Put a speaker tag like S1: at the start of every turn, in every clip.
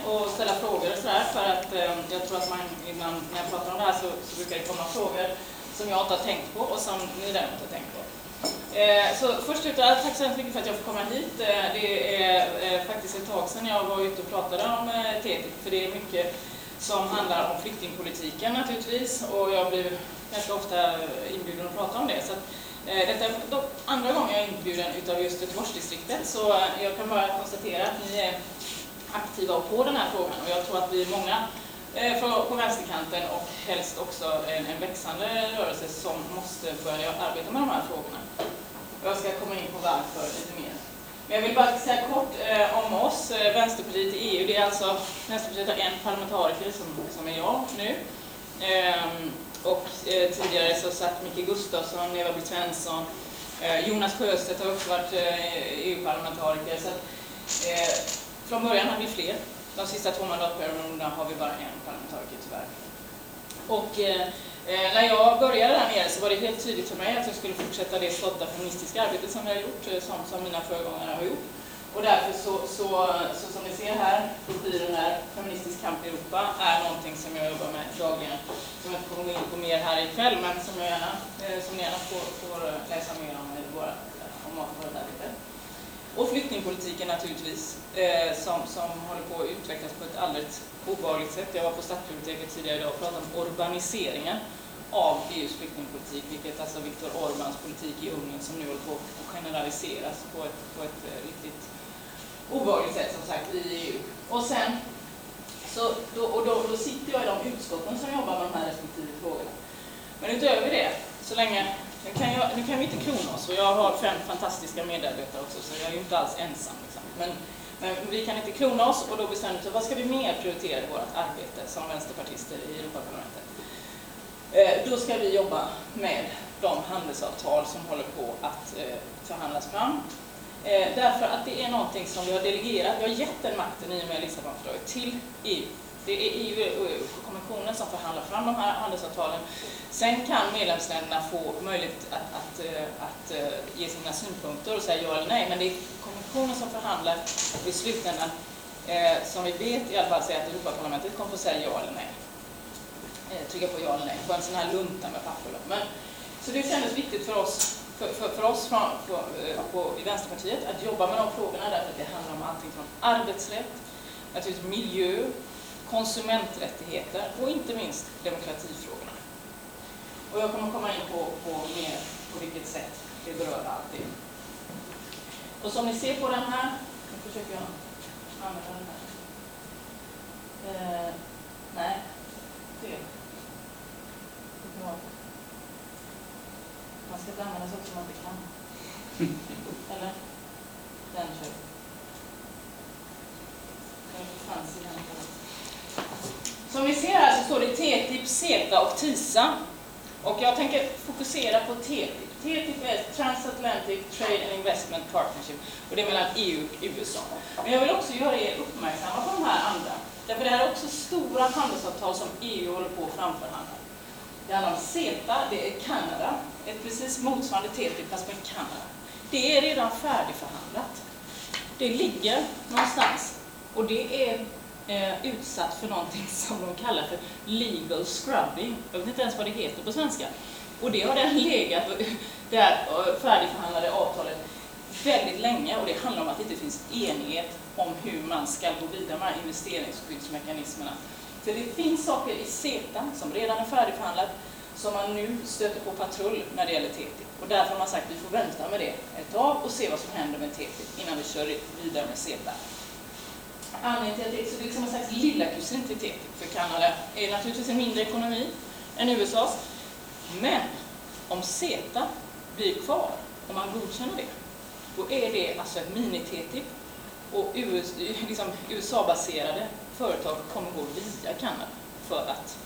S1: och ställa frågor och sådär, för att jag tror att man ibland när jag pratar om det här så brukar det komma frågor som jag inte har tänkt på och som ni däremot har tänkt på. Så först ut, tack så mycket för att jag får komma hit. Det är faktiskt ett tag sedan jag var ute och pratade om TTIP, för det är mycket som handlar om flyktingpolitiken naturligtvis, och jag blir ganska ofta inbjuden att prata om det. Så att, detta är dock andra gången jag är inbjuden utav just Göteborgsdistriktet, så jag kan bara konstatera att ni är aktiva på den här frågan, och jag tror att vi är många på vänsterkanten och helst också en växande rörelse som måste börja arbeta med de här frågorna. Jag ska komma in på varför lite mer. Men jag vill bara säga kort om oss. Vänsterpartiet i EU, det är alltså, Vänsterpartiet har en parlamentariker som är jag nu. Och tidigare så satt Micke Gustafsson, Eva-Britt Svensson, Jonas Sjöstedt har också varit EU-parlamentariker. Så från början hade vi fler. De sista 2 mandatperioderna har vi bara en parlamentariker tyvärr. Och när jag började där nere så var det helt tydligt för mig att jag skulle fortsätta det stolta feministiska arbetet som jag har gjort, som mina föregångare har gjort. Och därför så som ni ser här, profilen här, Feministisk kamp i Europa, är någonting som jag jobbar med dagligen. Som jag inte kommer gå in på mer här ikväll, men som ni gärna får läsa mer om i våra arbete. Och flyktingpolitiken naturligtvis, som håller på att utvecklas på ett alldeles obehagligt sätt. Jag var på Stadsbiblioteket tidigare idag och pratade om urbaniseringen av EUs flyktingpolitik, vilket alltså Viktor Orbáns politik i Ungern som nu håller på att generaliseras på ett riktigt obehagligt sätt, som sagt, i EU. Och sen, då sitter jag i de utskotten som jobbar med de här respektive frågorna. Men utöver det, så länge, nu kan vi inte klona oss, och jag har 5 fantastiska medarbetare också, så jag är ju inte alls ensam. Liksom. Men vi kan inte klona oss, och då bestämmer vi vad ska vi mer prioritera i vårt arbete som vänsterpartister i Europaparlamentet. Då ska vi jobba med de handelsavtal som håller på att förhandlas fram. Därför att det är någonting som vi har delegerat, vi har gett den makten i och med Lissabonfördraget till EU. Det är EU och kommissionen som förhandlar fram de här handelsavtalen. Sen kan medlemsländerna få möjlighet att ge sina synpunkter och säga ja eller nej, men det är kommissionen som förhandlar, och i slutändan, som vi vet i alla fall, säger att Europaparlamentet kommer att säga ja eller nej. Trycka på ja eller nej på en sån här lunta med papper. Men, så det kändes viktigt för oss i Vänsterpartiet att jobba med de frågorna, därför att det handlar om allting från arbetsrätt, naturligtvis miljö, konsumenträttigheter och inte minst demokratifrågorna. Och jag kommer komma in på mer på vilket sätt det berör allt det. Och som ni ser på den här, nu försöker jag använda den här. Nej, det. Man ska använda så som man inte kan. Eller? Den kör. Den fanns i den. Som vi ser här så står det TTIP, CETA och TISA. Och jag tänker fokusera på TTIP. TTIP är Transatlantic Trade and Investment Partnership. Och det är mellan EU och USA. Men jag vill också göra er uppmärksamma på de här andra. Därför det här är också stora handelsavtal som EU håller på att framförhandla. Det handlar om CETA, det är Kanada. Ett precis motsvarande TTIP fast med Kanada. Det är redan färdigförhandlat. Det ligger någonstans. Och det är utsatt för någonting som de kallar för legal scrubbing. Jag vet inte ens vad det heter på svenska. Och det har den legat, det här färdigförhandlade avtalet, väldigt länge. Och det handlar om att det inte finns enighet om hur man ska gå vidare med investeringsskyddsmekanismerna. För det finns saker i CETA som redan är färdigförhandlat som man nu stöter på patrull när det gäller TTIP. Och därför har man sagt att vi får vänta med det ett tag och se vad som händer med TTIP innan vi kör vidare med CETA. Anledningen till att det är liksom en slags lilla kusin till TTIP för Kanada är naturligtvis en mindre ekonomi än USAs. Men om CETA blir kvar, om man godkänner det, då är det alltså ett mini-TTIP och USA-baserade företag kommer gå via Kanada för att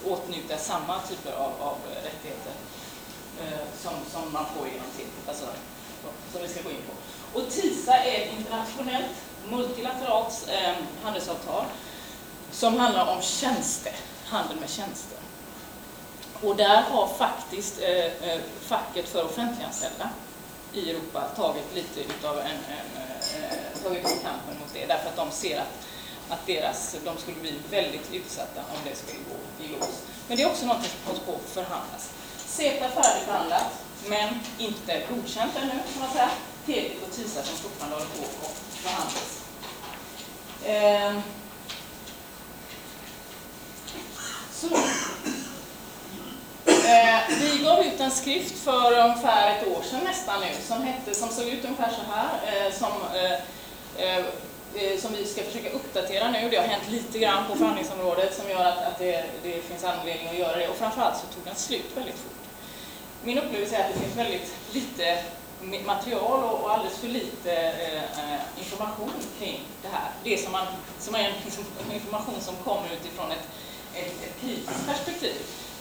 S1: åtnjuta samma typer av rättigheter som man får genom TTIP, alltså, som vi ska gå in på. Och TISA är ett internationellt, multilateralt handelsavtal som handlar om handel med tjänster. Och där har faktiskt facket för offentliganställda i Europa tagit lite utav tagit upp kampen mot det, därför att de ser att de skulle bli väldigt utsatta om det skulle gå i lås. Men det är också något som hålls på att förhandlas. CETA färdigförhandlat, men inte godkänt ännu, kan man säga. TTIP och TISA som fortfarande håller på att förhandlas. Vi gav ut en skrift för ungefär ett år sedan nästan nu som såg ut ungefär så här, som vi ska försöka uppdatera nu. Det har hänt lite grann på förhandlingsområdet som gör att det finns anledning att göra det, och framförallt så tog den slut väldigt fort. Min upplevelse är att det finns väldigt lite material och alldeles för lite information kring det här. Det som är information som kommer utifrån ett kritiskt perspektiv.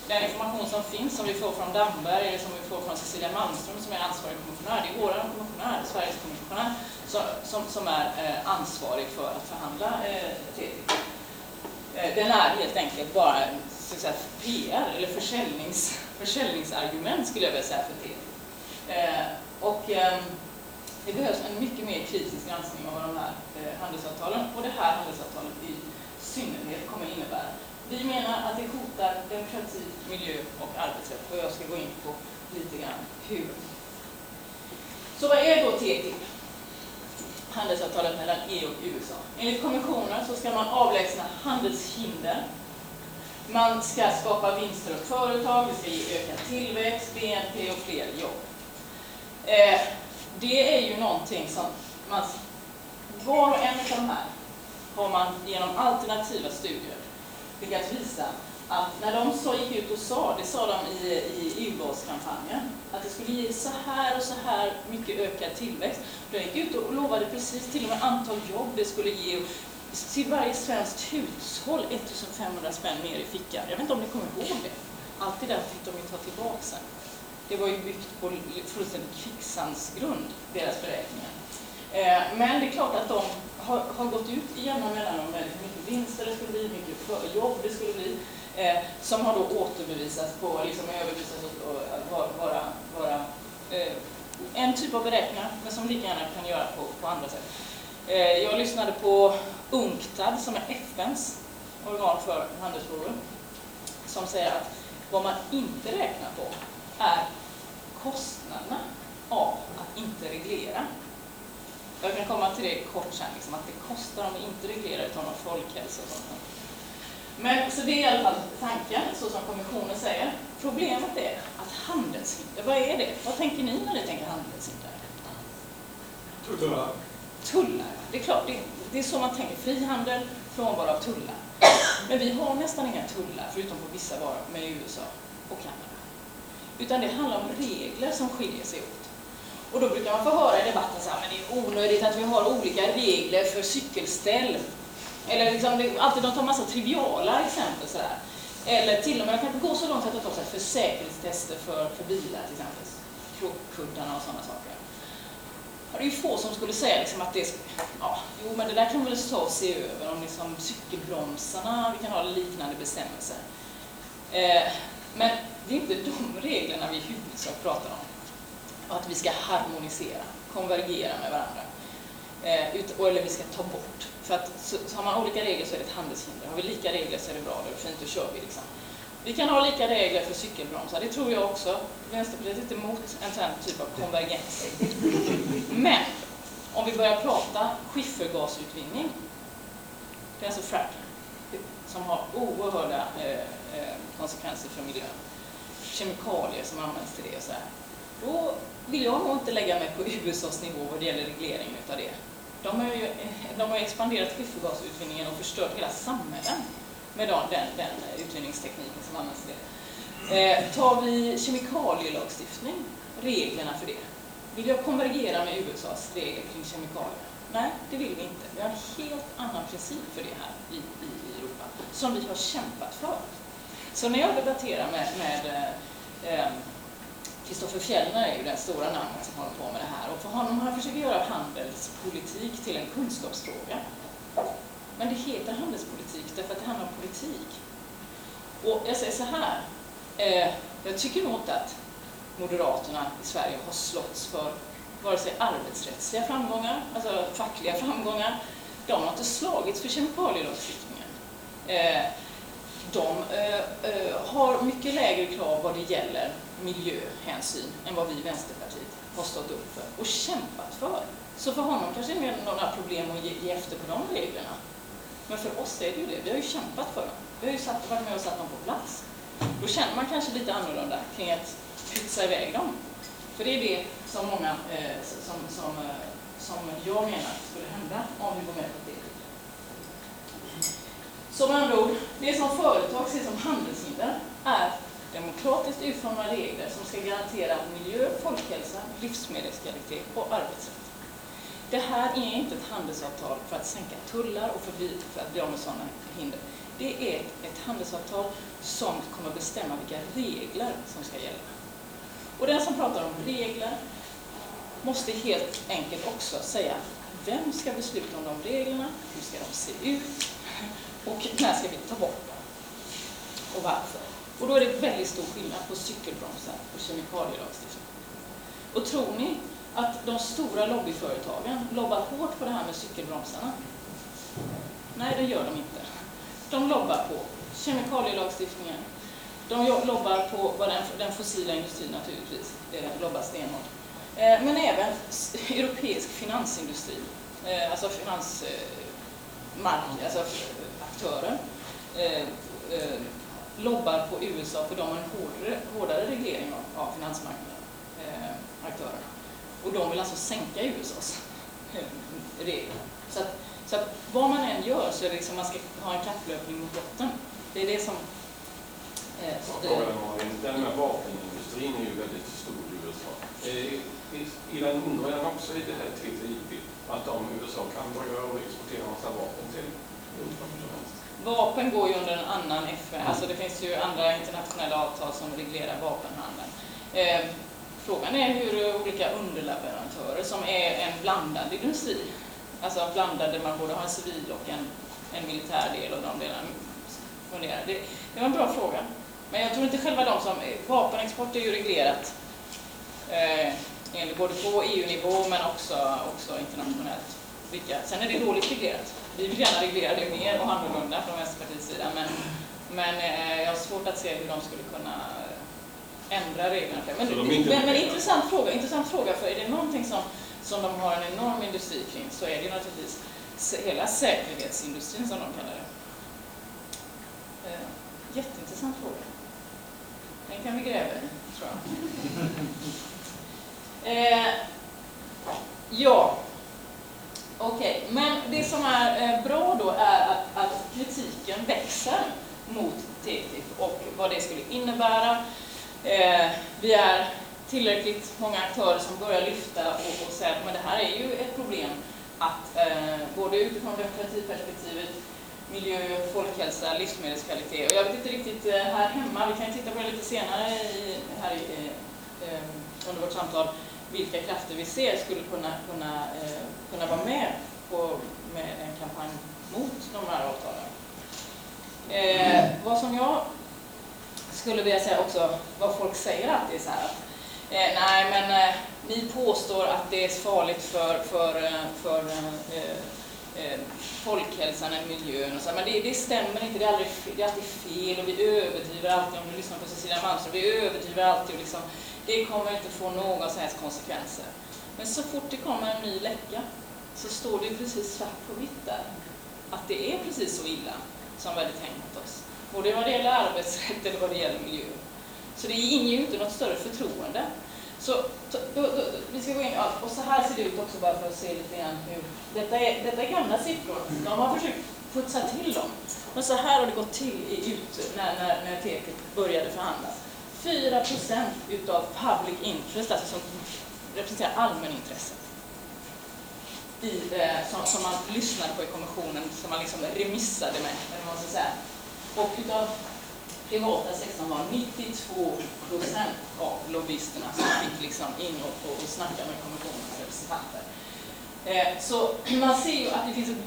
S1: Den information som finns, som vi får från Damberg eller som vi får från Cecilia Malmström som är ansvarig kommissionär, det är vår kommissionär, Sveriges kommissionär, som är ansvarig för att förhandla TTIP. Den är helt enkelt bara så att säga, PR eller försäljningsargument skulle jag vilja säga för TTIP. Det behövs en mycket mer kritisk granskning av de här handelsavtalen, och det här handelsavtalet i synnerhet kommer innebära. Vi menar att det hotar demokrati, miljö och arbetsrätt, och jag ska gå in på lite grann hur. Så vad är då TTIP? Handelsavtalet mellan EU och USA. Enligt kommissionen så ska man avlägsna handelshinder. Man ska skapa vinster åt företag, det ska ge ökad tillväxt, BNP och fler jobb. Det är ju någonting som var och en av de här har man genom alternativa studier lyckats visa att när de gick ut och det sa de i EU-valskampanjen, att det skulle ge så här mycket ökad tillväxt. De gick ut och lovade precis till och med antal jobb det skulle ge till varje svenskt hushåll 1500 spänn mer i fickan. Jag vet inte om ni kommer ihåg det. Allt det där fick de ju ta tillbaka sen. Det var ju byggt på fullständigt kvicksandsgrund, deras beräkningar. Men det är klart att de har gått ut i jämna mellanrum väldigt mycket vinster det skulle bli, mycket jobb det skulle bli, som har då återbevisats på, liksom överbevisats att vara en typ av beräkningar, men som lika gärna kan göra på andra sätt. Jag lyssnade på UNCTAD som är FNs organ för handelsfrågor, som säger att vad man inte räknar på är kostnaderna av att inte reglera. Jag kan komma till det kort sen, liksom, att det kostar om vi inte reglerar utan om folkhälsa och sånt. Men så det är i alla fall tanken, så som kommissionen säger. Problemet är att handelshinder, vad är det? Vad tänker ni när ni tänker handelshinder? Tullar, det är klart, det är så man tänker. Frihandel, frånvaro av tullar. Men vi har nästan inga tullar, förutom på vissa varor med USA och Kanada. Utan det handlar om regler som skiljer sig åt. Och då brukar man få höra i debatten så här, men det är onödigt att vi har olika regler för cykelställ. Eller liksom, alltid de tar massa triviala exempel så där. Eller till och med, de kan inte gå så långt att de tar sig för säkerhetstester för bilar till exempel. Krockkuddarna och sådana saker. Och det är ju få som skulle säga liksom att det, men det där kan vi väl ta och se över, om liksom cykelbromsarna, vi kan ha liknande bestämmelser. Men det är inte de reglerna vi i huvudsak pratar om. Att vi ska harmonisera, konvergera med varandra. Eller vi ska ta bort. För att så har man olika regler så är det ett handelshinder. Har vi lika regler så är det bra, det är fint, då kör vi liksom. Vi kan ha lika regler för cykelbromsar, det tror jag också. Vänsterpartiet är inte emot en sån typ av konvergens. Men om vi börjar prata skiffergasutvinning, det är alltså fracking, som har oerhörda konsekvenser för miljön. Kemikalier som används till det och så här. Då vill jag nog inte lägga mig på USAs nivå vad det gäller regleringen utav det. De har expanderat skiffergasutvinningen och förstört hela samhällen med den utvinningstekniken som används till det. Tar vi kemikalielagstiftning, reglerna för det. Vill jag konvergera med USAs regler kring kemikalier? Nej, det vill vi inte. Vi har en helt annan princip för det här i Europa, som vi har kämpat för. Så när jag debatterar med Kristoffer Fjellner är ju den stora namnet som håller på med det här. Och för honom har han försökt göra handelspolitik till en kunskapsfråga. Men det heter handelspolitik därför att det handlar om politik. Och jag säger så här. Jag tycker nog inte att Moderaterna i Sverige har slåtts för vare sig arbetsrättsliga framgångar, alltså fackliga framgångar. De har inte slagits för kemikalielagstiftningen. De har mycket lägre krav vad det gäller miljöhänsyn än vad vi i Vänsterpartiet har stått upp för och kämpat för. Så för honom kanske det är några problem att ge efter på de reglerna. Men för oss är det ju det. Vi har ju kämpat för dem. Vi har ju varit med och satt dem på plats. Då känner man kanske lite annorlunda kring att pytsa iväg dem. För det är det som många, som jag menar skulle hända om vi går med på det. Så med andra ord, det som företag ser som handelshinder är demokratiskt utformade regler som ska garantera miljö, folkhälsa, livsmedelskvalitet och arbetsrätt. Det här är inte ett handelsavtal för att sänka tullar och för att bli av med sådana hinder. Det är ett handelsavtal som kommer att bestämma vilka regler som ska gälla. Och den som pratar om regler måste helt enkelt också säga vem ska besluta om de reglerna, hur ska de se ut och när ska vi ta bort dem och varför. Och då är det väldigt stor skillnad på cykelbromsar och kemikalielagstiftning. Och tror ni att de stora lobbyföretagen lobbar hårt på det här med cykelbromsarna? Nej, det gör de inte. De lobbar på kemikalielagstiftningen. De lobbar på vad den fossila industrin naturligtvis lobbar stenhårt. Men även europeisk finansindustri, alltså alltså aktörer, lobbar på USA för de har en hårdare reglering av finansmarknaden, aktörerna. Och de vill alltså sänka USAs regler. Så att vad man än gör så är det liksom man ska ha en kapplöpning mot botten. Det är det som...
S2: Den här vapenindustrin är ju väldigt stor i USA. I den undrar den också i det här TTIP att om USA kan börja exportera massa vapen till
S1: vapen går ju under en annan FN. Alltså det finns ju andra internationella avtal som reglerar vapenhandeln. Frågan är hur olika underleverantörer som är en blandad industri, alltså blandade, man både har en civil och en militär del och de delarna fungerar. Det var en bra fråga. Men jag tror inte själva de som... Vapenexport är ju reglerat både på EU-nivå men också internationellt. Sen är det dåligt reglerat. Vi vill gärna reglera det mer och annorlunda från Vänsterpartiets sida. Men jag har svårt att se hur de skulle kunna ändra reglerna. Men intressant fråga, för är det någonting som de har en enorm industri kring så är det naturligtvis hela säkerhetsindustrin som de kallar det. Jätteintressant fråga. Den kan vi gräva i, tror jag. Ja, okej. Men det som är bra då är att kritiken växer mot TTIP och vad det skulle innebära. Vi är tillräckligt många aktörer som börjar lyfta och säga att men det här är ju ett problem att både utifrån demokratiperspektivet, miljö, folkhälsa, livsmedelskvalitet. Och jag vet inte riktigt här hemma, vi kan titta på det lite senare under vårt samtal, vilka krafter vi ser skulle kunna vara med en kampanj mot de här avtalen. Vad som jag skulle vilja säga också, vad folk säger att det är så här att nej men ni påstår att det är farligt för folkhälsan och miljön och så, men det stämmer inte, det är alltid fel och vi överdriver alltid, om du lyssnar på Cecilia Malmström, vi överdriver alltid och liksom, det kommer inte få några som helst konsekvenser. Men så fort det kommer en ny läcka så står det precis svart på vitt där att det är precis så illa som vi hade tänkt oss. Både vad det gäller arbetsrätt eller vad det gäller miljö. Så det inger ju inte något större förtroende. Så vi ska gå in, och så här ser det ut också bara för att se lite grann hur... Detta är gamla siffror. De har försökt putsa till dem. Men så här har det gått till när TTIP började förhandlas. 4% utav public interest, alltså som representerar allmänintresset. Som man lyssnade på i kommissionen, som man liksom remissade med, eller vad man ska säga. Och utav privata sektorn var 92% av lobbyisterna som fick liksom in och snacka med kommissionens representanter. Så man ser ju att det finns ett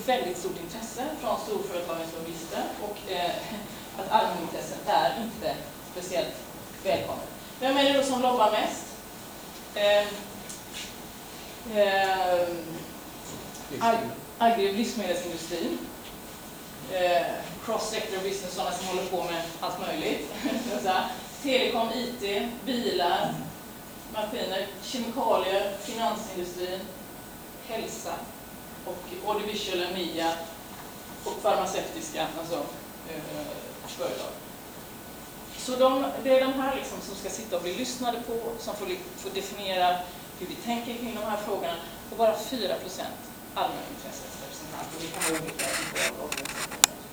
S1: väldigt stort intresse från storföretagens lobbyister och att allmänintresset är inte speciellt välkommet. Vem är det då som lobbar mest? Livsmedelsindustrin, cross-sector business, sådana som håller på med allt möjligt. Telekom, IT, bilar, maskiner, kemikalier, finansindustrin, hälsa och audiovisual media och farmaceutiska företag. Så det är de här liksom som ska sitta och bli lyssnade på, som får definiera hur vi tänker kring de här frågorna, och bara 4% allmänintresserepresentanter. Vi kan ha olika typer av organisationer.